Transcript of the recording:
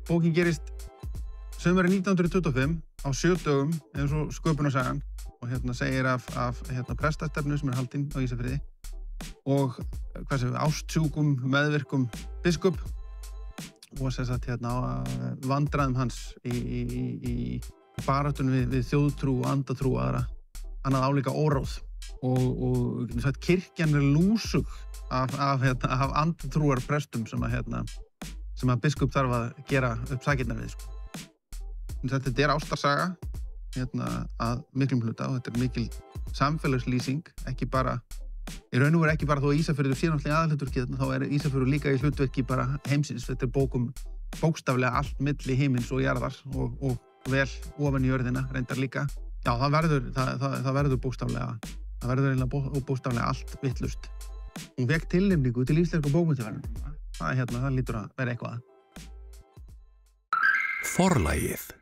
bókin gerist sumarið 1925 á 7 dögum eins og sköpunarsagan og segir af prestastefnu sem haldin á Ísafirði og ástsjúkum meðvirkum biskup og vandræðum hans í baráttunni við þjóðtrú og andatrú og annað álíka óráð og kirkjan lúsug af andatrúar prestum sem að biskup þarf að gera upp sakirnar við Þetta ástarsaga að miklum hluta og þetta mikil samfélagslýsing ekki bara í raun og veru ekki bara þó að Ísafjörður sé náttúrulega aðalhlutverkið þá Ísafjörður líka í hlutverki bara heimsins þetta bókstaflega allt milli himins og jarðar og vel ofan í jörðina reyndar líka já það verður bókstaflega það verður eiginlega bókstaflega allt vitlaust hún fékk tilnefningu til íslensku bókmenntaverðlauna það lítur að vera eitthvað Forlagið